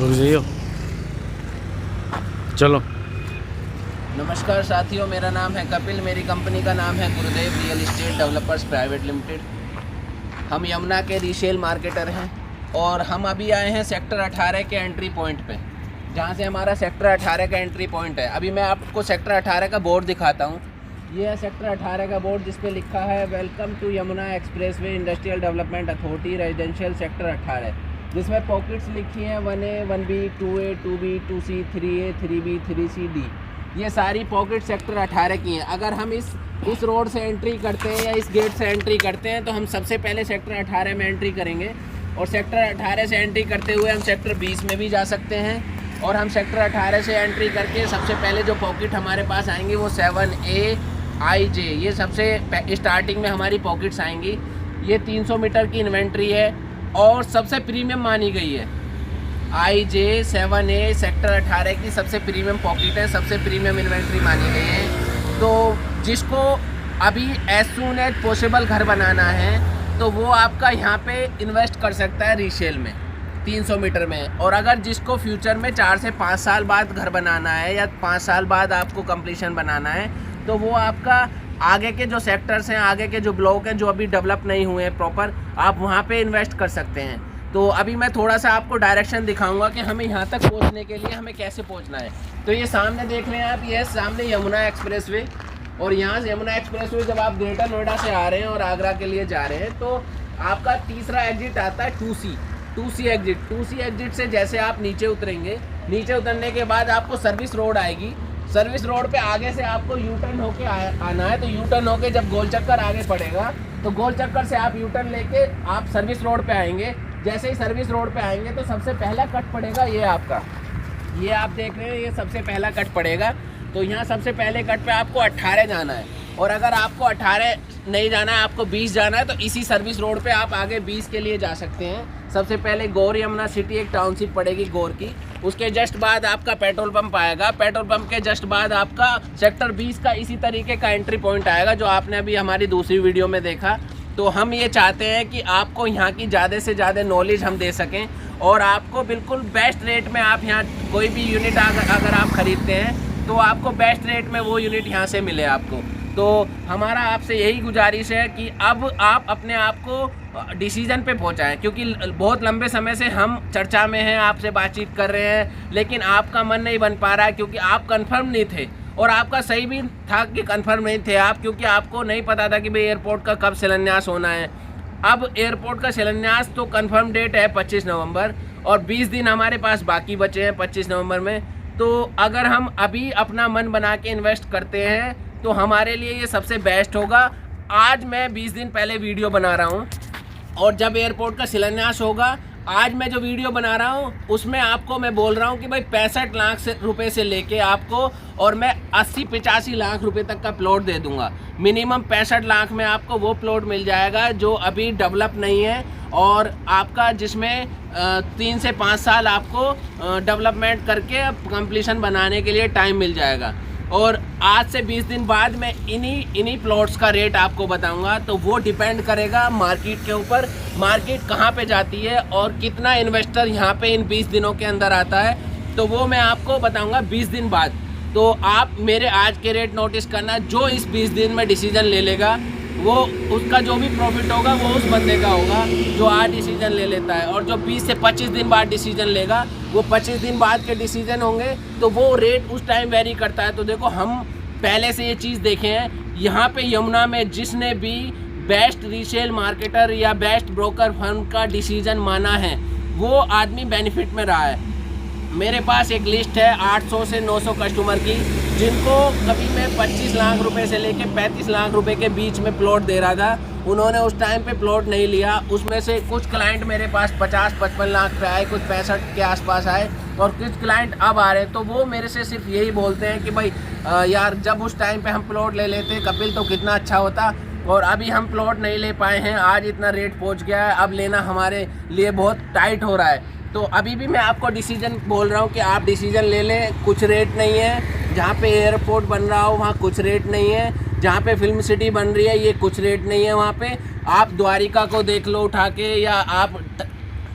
रुक जाइयो, चलो। नमस्कार साथियों, मेरा नाम है कपिल। मेरी कंपनी का नाम है गुरुदेव real estate developers private limited. हम यमुना के रीसेल मार्केटर हैं और हम अभी आए हैं सेक्टर 18 के एंट्री पॉइंट पे, जहाँ से हमारा सेक्टर 18 का एंट्री पॉइंट है। अभी मैं आपको सेक्टर 18 का बोर्ड दिखाता हूँ। ये है सेक्टर 18 का बोर्ड, जिस पे लिखा है welcome to Yamuna Expressway Industrial Development Authority residential sector 18, जिसमें पॉकेट्स लिखी हैं 1A 1B 2A 2B 2C 3A 3B 3CD। ये सारी पॉकेट सेक्टर 18 की हैं। अगर हम इस रोड से एंट्री करते हैं या इस गेट से एंट्री करते हैं तो हम सबसे पहले सेक्टर 18 में एंट्री करेंगे, और सेक्टर 18 से एंट्री करते हुए हम सेक्टर 20 में भी जा सकते हैं। और हम सेक्टर 18 से एंट्री करके सबसे पहले जो पॉकेट हमारे पास आएंगी वो 7A IJ, ये सबसे स्टार्टिंग में हमारी पॉकेट्स आएंगी। ये 300 मीटर की इन्वेंट्री है और सबसे प्रीमियम मानी गई है। IJ 7A सेक्टर 18 की सबसे प्रीमियम पॉकेट है, सबसे प्रीमियम इन्वेंट्री मानी गई है। तो जिसको अभी एज सून एज पॉसिबल घर बनाना है तो वो आपका यहाँ पे इन्वेस्ट कर सकता है रीसेल में 300 मीटर में। और अगर जिसको फ्यूचर में 4 से 5 साल बाद घर बनाना है या 5 साल बाद आपको कंप्लीशन बनाना है तो वो आपका आगे के जो सेक्टर्स हैं, आगे के जो ब्लॉक हैं जो अभी डेवलप नहीं हुए हैं प्रॉपर, आप वहाँ पे इन्वेस्ट कर सकते हैं। तो अभी मैं थोड़ा सा आपको डायरेक्शन दिखाऊंगा कि हमें यहाँ तक पहुँचने के लिए हमें कैसे पहुँचना है। तो ये सामने देख रहे हैं आप, ये सामने यमुना एक्सप्रेसवे, और यहाँ से यमुना एक्सप्रेसवे जब आप ग्रेटर नोएडा से आ रहे हैं और आगरा के लिए जा रहे हैं तो आपका तीसरा एग्जिट आता है 2C एग्जिट। 2C एग्जिट से जैसे आप नीचे उतरेंगे, नीचे उतरने के बाद आपको सर्विस रोड आएगी। सर्विस रोड पे आगे से आपको यू टर्न होके आना है। तो यू टर्न होके जब गोल चक्कर आगे पड़ेगा तो गोल चक्कर से आप यू टर्न लेके आप सर्विस रोड पे आएंगे। जैसे ही सर्विस रोड पे आएंगे तो सबसे पहला कट पड़ेगा ये आपका, ये आप देख रहे हैं, ये सबसे पहला कट पड़ेगा। तो यहाँ सबसे पहले कट पे आपको 18 जाना है, और अगर आपको 18 नहीं जाना है, आपको 20 जाना है तो इसी सर्विस रोड पे आप आगे 20 के लिए जा सकते हैं। सबसे पहले गौर यमुना सिटी एक टाउनशिप पड़ेगी गौर की, उसके जस्ट बाद आपका पेट्रोल पंप आएगा। पेट्रोल पंप के जस्ट बाद आपका सेक्टर 20 का इसी तरीके का एंट्री पॉइंट आएगा जो आपने अभी हमारी दूसरी वीडियो में देखा। तो हम ये चाहते हैं कि आपको यहाँ की ज़्यादा से ज़्यादा नॉलेज हम दे सकें और आपको बिल्कुल बेस्ट रेट में आप यहाँ कोई भी यूनिट अगर आप ख़रीदते हैं तो आपको बेस्ट रेट में वो यूनिट यहाँ से मिले आपको। तो हमारा आपसे यही गुजारिश है कि अब आप अपने आप को डिसीज़न पे पहुँचाएँ, क्योंकि बहुत लंबे समय से हम चर्चा में हैं, आपसे बातचीत कर रहे हैं, लेकिन आपका मन नहीं बन पा रहा है क्योंकि आप कंफर्म नहीं थे। और आपका सही भी था कि कंफर्म नहीं थे आप, क्योंकि आपको नहीं पता था कि भाई एयरपोर्ट का कब शिलान्यास होना है। अब एयरपोर्ट का शिलान्यास तो कंफर्म डेट है 25 नवंबर, और 20 दिन हमारे पास बाकी बचे हैं 25 नवंबर में। तो अगर हम अभी अपना मन बना के इन्वेस्ट करते हैं तो हमारे लिए ये सबसे बेस्ट होगा। आज मैं 20 दिन पहले वीडियो बना रहा हूँ, और जब एयरपोर्ट का शिलान्यास होगा, आज मैं जो वीडियो बना रहा हूँ उसमें आपको मैं बोल रहा हूँ कि भाई 65 लाख रुपए से लेके आपको, और मैं 80-85 लाख रुपए तक का प्लॉट दे दूंगा। मिनिमम 65 लाख में आपको वो प्लॉट मिल जाएगा जो अभी डेवलप नहीं है, और आपका जिसमें 3 से 5 साल आपको डेवलपमेंट करके कंप्लीशन बनाने के लिए टाइम मिल जाएगा। और आज से 20 दिन बाद मैं इन्हीं प्लॉट्स का रेट आपको बताऊंगा। तो वो डिपेंड करेगा मार्केट के ऊपर, मार्केट कहाँ पे जाती है और कितना इन्वेस्टर यहाँ पे इन 20 दिनों के अंदर आता है, तो वो मैं आपको बताऊंगा 20 दिन बाद। तो आप मेरे आज के रेट नोटिस करना, जो इस 20 दिन में डिसीजन ले लेगा वो उसका जो भी प्रॉफिट होगा वो उस बंदे का होगा जो आज डिसीजन ले लेता है, और जो 20 से 25 दिन बाद डिसीजन लेगा वो 25 दिन बाद के डिसीजन होंगे, तो वो रेट उस टाइम वेरी करता है। तो देखो, हम पहले से ये चीज़ देखे हैं, यहाँ पे यमुना में जिसने भी बेस्ट रीसेल मार्केटर या बेस्ट ब्रोकर फर्म का डिसीजन माना है वो आदमी बेनिफिट में रहा है। मेरे पास एक लिस्ट है 800 से 900 कस्टमर की, जिनको कभी मैं 25 लाख रुपए से लेके 35 लाख रुपए के बीच में प्लॉट दे रहा था। उन्होंने उस टाइम पे प्लॉट नहीं लिया। उसमें से कुछ क्लाइंट मेरे पास 50-55 लाख पे आए, कुछ 65 के आसपास आए, और कुछ क्लाइंट अब आ रहे हैं। तो वो मेरे से सिर्फ यही बोलते हैं कि भाई यार, जब उस टाइम पे हम प्लॉट ले लेते कपिल तो कितना अच्छा होता, और अभी हम प्लॉट नहीं ले पाए हैं, आज इतना रेट पहुँच गया है, अब लेना हमारे लिए बहुत टाइट हो रहा है। तो अभी भी मैं आपको डिसीजन बोल रहा हूँ कि आप डिसीजन ले लें। कुछ रेट नहीं है, जहाँ पे एयरपोर्ट बन रहा हो वहाँ कुछ रेट नहीं है, जहाँ पे फिल्म सिटी बन रही है ये कुछ रेट नहीं है। वहाँ पे आप द्वारिका को देख लो उठा के, या आप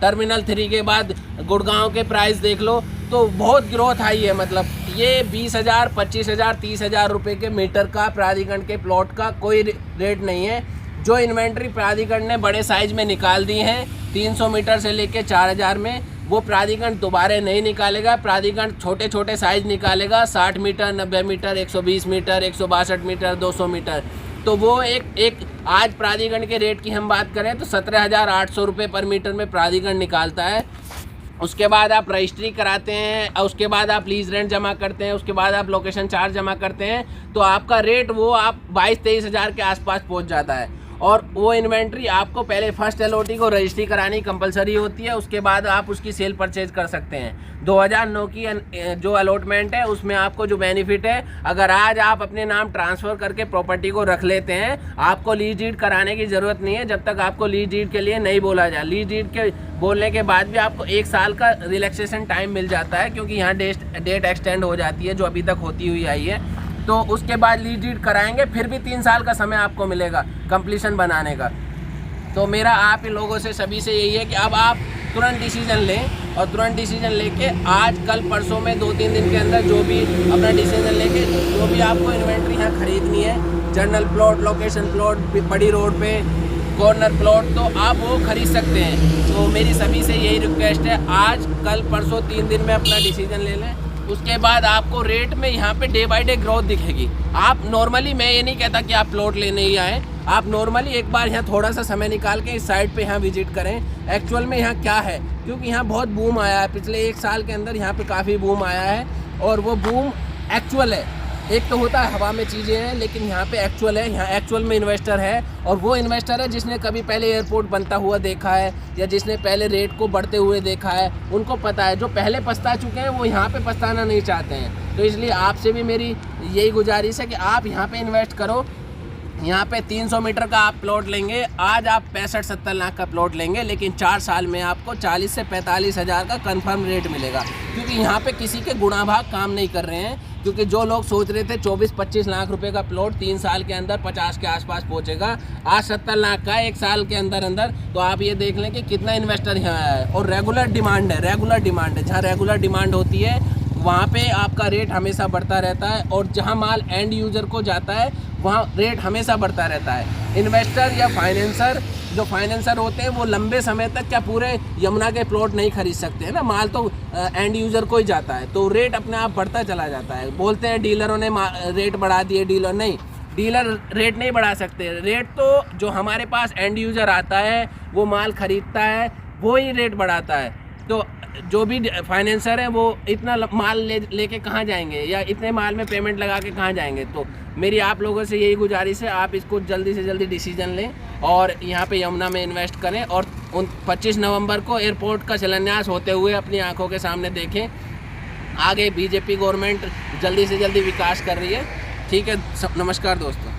टर्मिनल 3 के बाद गुड़गांव के प्राइस देख लो तो बहुत ग्रोथ आई है। मतलब ये 20,000, 25,000, 30,000 रुपये के मीटर का प्राधिकरण के प्लॉट का कोई रेट नहीं है। जो इन्वेंट्री प्राधिकरण ने बड़े साइज में निकाल दी है 300 मीटर से लेके 4,000 में, वो प्राधिकरण दोबारा नहीं निकालेगा। प्राधिकरण छोटे छोटे साइज निकालेगा, 60 metre, 90 metre, 120 metre, 162 metre, 200 metre. तो वो एक आज प्राधिकरण के रेट की हम बात करें तो 17,800 रुपये पर मीटर में प्राधिकरण निकालता है। उसके बाद आप रजिस्ट्री कराते हैं, उसके बाद आप लीज रेंट जमा करते हैं, उसके बाद आप लोकेशन चार्ज जमा करते हैं, तो आपका रेट वो आप 22-23 हज़ार के आसपास पहुंच जाता है। और वो इन्वेंट्री आपको पहले फर्स्ट एलओटी को रजिस्ट्री करानी कंपलसरी होती है, उसके बाद आप उसकी सेल परचेज कर सकते हैं। 2009 की जो अलॉटमेंट है उसमें आपको जो बेनिफिट है, अगर आज आप अपने नाम ट्रांसफ़र करके प्रॉपर्टी को रख लेते हैं, आपको लीज डीड कराने की ज़रूरत नहीं है जब तक आपको लीज डीड के लिए नहीं बोला जाए। लीज डीड के बोलने के बाद भी आपको 1 साल का रिलैक्सेशन टाइम मिल जाता है, क्योंकि यहाँ डेट एक्सटेंड हो जाती है जो अभी तक होती हुई आई है। तो उसके बाद लीज डीड कराएंगे, फिर भी 3 साल का समय आपको मिलेगा कंप्लीशन बनाने का। तो मेरा आप इन लोगों से सभी से यही है कि अब आप तुरंत डिसीजन लें, और तुरंत डिसीजन लेके आज कल परसों में 2-3 दिन के अंदर जो भी अपना डिसीजन लेके जो भी आपको इन्वेंट्री यहाँ खरीदनी है, जनरल प्लॉट, लोकेशन प्लॉट, बड़ी रोड पे कॉर्नर प्लॉट, तो आप वो खरीद सकते हैं। तो मेरी सभी से यही रिक्वेस्ट है, आज कल परसों 3 दिन में अपना डिसीजन ले लें। उसके बाद आपको रेट में यहाँ पे डे बाय डे ग्रोथ दिखेगी। आप नॉर्मली, मैं ये नहीं कहता कि आप प्लॉट लेने ही आएँ, आप नॉर्मली एक बार यहाँ थोड़ा सा समय निकाल के इस साइट पे यहाँ विजिट करें, एक्चुअल में यहाँ क्या है, क्योंकि यहाँ बहुत बूम आया है पिछले 1 साल के अंदर, यहाँ पे काफ़ी बूम आया है और वो बूम एक्चुअल है। एक तो होता है हवा में चीज़ें हैं, लेकिन यहाँ पे एक्चुअल है, यहाँ एक्चुअल में इन्वेस्टर है, और वो इन्वेस्टर है जिसने कभी पहले एयरपोर्ट बनता हुआ देखा है या जिसने पहले रेट को बढ़ते हुए देखा है, उनको पता है। जो पहले पछता चुके हैं वो यहाँ पे पछताना नहीं चाहते हैं। तो इसलिए आपसे भी मेरी यही गुजारिश है कि आप यहाँ पे इन्वेस्ट करो। यहाँ पे 300 मीटर का आप प्लॉट लेंगे, आज आप 65-70 लाख का प्लॉट लेंगे, लेकिन 4 साल में आपको 40 से 45 हज़ार का कंफर्म रेट मिलेगा, क्योंकि यहाँ पे किसी के गुणा भाग काम नहीं कर रहे हैं। क्योंकि जो लोग सोच रहे थे 24-25 लाख रुपए का प्लॉट 3 साल के अंदर 50 के आसपास पहुँचेगा, आज 70 लाख का 1 साल के अंदर। तो आप ये देख लें कि कितना इन्वेस्टर यहाँ आया है। और रेगुलर डिमांड है, जहाँ रेगुलर डिमांड होती है वहाँ पे आपका रेट हमेशा बढ़ता रहता है, और जहाँ माल एंड यूज़र को जाता है वहाँ रेट हमेशा बढ़ता रहता है। इन्वेस्टर या फाइनेंसर, जो फाइनेंसर होते हैं वो लंबे समय तक क्या पूरे यमुना के प्लॉट नहीं खरीद सकते हैं ना, माल तो एंड यूज़र को ही जाता है, तो रेट अपने आप बढ़ता चला जाता है। बोलते हैं डीलरों ने रेट बढ़ा दिए, डीलर नहीं, डीलर रेट नहीं बढ़ा सकते। रेट तो जो हमारे पास एंड यूज़र आता है, वो माल खरीदता है, वो ही रेट बढ़ाता है। तो जो भी फाइनेंसर हैं वो इतना माल लेके कहाँ जाएंगे, या इतने माल में पेमेंट लगा के कहाँ जाएंगे। तो मेरी आप लोगों से यही गुजारिश है, आप इसको जल्दी से जल्दी डिसीजन लें और यहाँ पे यमुना में इन्वेस्ट करें, और 25 नवंबर को एयरपोर्ट का शिलान्यास होते हुए अपनी आंखों के सामने देखें। आगे बीजेपी गवर्नमेंट जल्दी से जल्दी विकास कर रही है। ठीक है, नमस्कार दोस्तों।